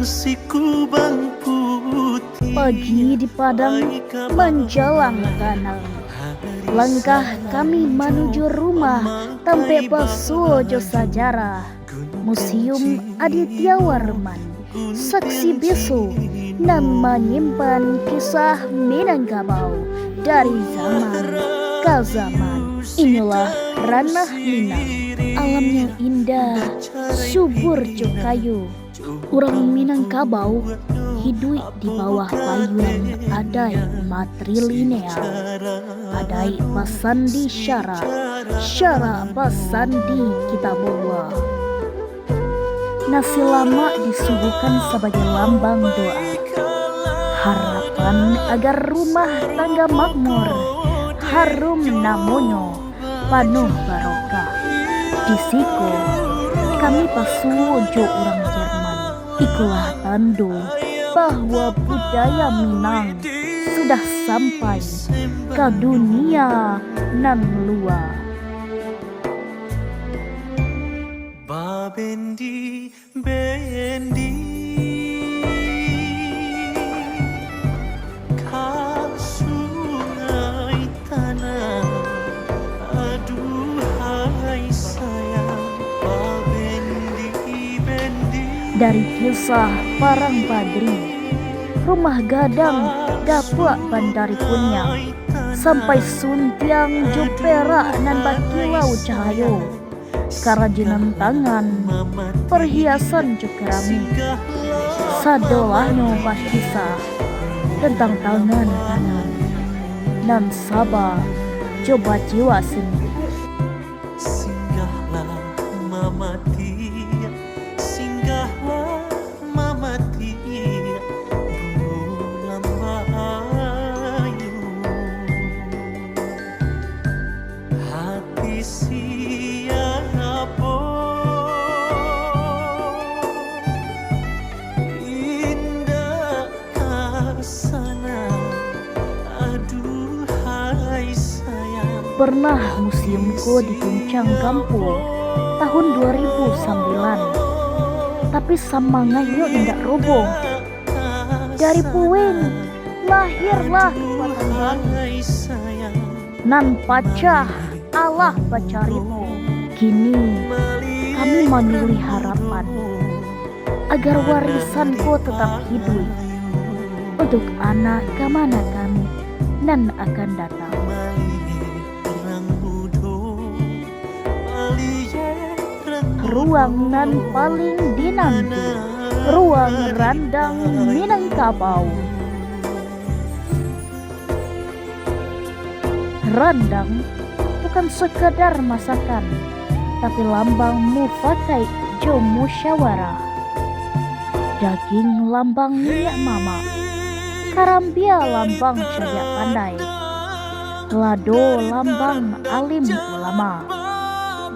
si kubang putih. Pagi di padang menjelang tanah, langkah kami menuju rumah tempe pesujo sejarah. Museum Aditya Warman, saksi bisu dan menyimpan kisah Minangkabau dari zaman ke zaman. Inilah ranah Minang, alamnya indah, subur cukayu. Orang Minangkabau hidup di bawah payung adai matrilineal, adai pasandi syara, syara pasandi kita bawa. Nasi lama disuguhkan sebagai lambang doa, harapan agar rumah tangga makmur, harum namonyo, penuh barokah. Di siku kami pasujo orang Jerman, ikulah tanda bahwa budaya Minang sudah sampai ke dunia nan luar. Bendi bendi ka sungai tanah, aduhai sayang. Bendi bendi. Dari kisah Parang Padri, rumah gadang dapat bandari punya, sampai suntiang jupera nan bakilau cahayo, kerajinan tangan, perhiasan keramik, sadolahno bakisah tentang tangan kanan dan sabah coba jiwa seni. Singgahlah mama tia, singgahlah mama tia, bulan bayu hati siapa indah kasana, aduhai sayang. Pernah museumku di Puncang Kampung tahun 2009, tapi semangatnya tidak roboh. Dari puing lahirlah kekuatan baru, nan pacah Allah bacarimu. Kini kami memilih harapan agar warisanku tetap hidup untuk anak kemana kami nan akan datang. Ruang nan paling dinanti, ruang randang Minangkabau. Randang bukan sekadar masakan, tapi lambang mufakai jo musyawarah. Daging lambang minyak mama, karambia lambang syariat pandai, lado lambang alim ulama,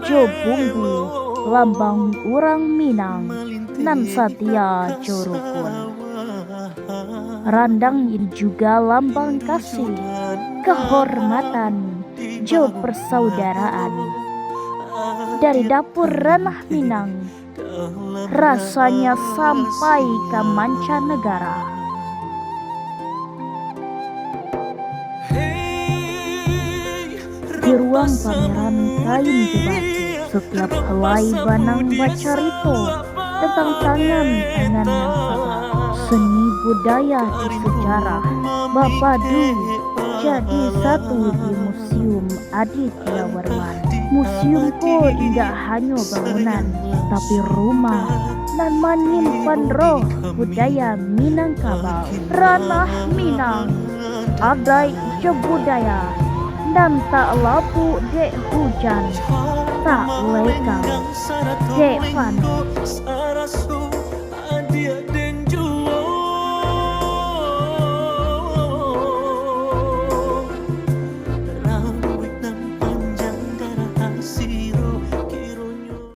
jo bumbu lambang urang Minang nan satia jo rukun. Randang ini juga lambang kasih, kehormatan, jo persaudaraan. Dari dapur ranah Minang, rasanya sampai ke mancanegara. Di ruang pameran kain jubati, setiap helai banang bacarito tentang tangan-tangan yang sabar, seni budaya di sejarah, bapadu jadi satu di Museum Aditya Warman. Museumku tidak hanya bangunan, tapi rumah dan menyimpan roh budaya Minangkabau. Ranah Minang, adai je budaya, dan tak lapu dek hujan, tak lekang dek panas.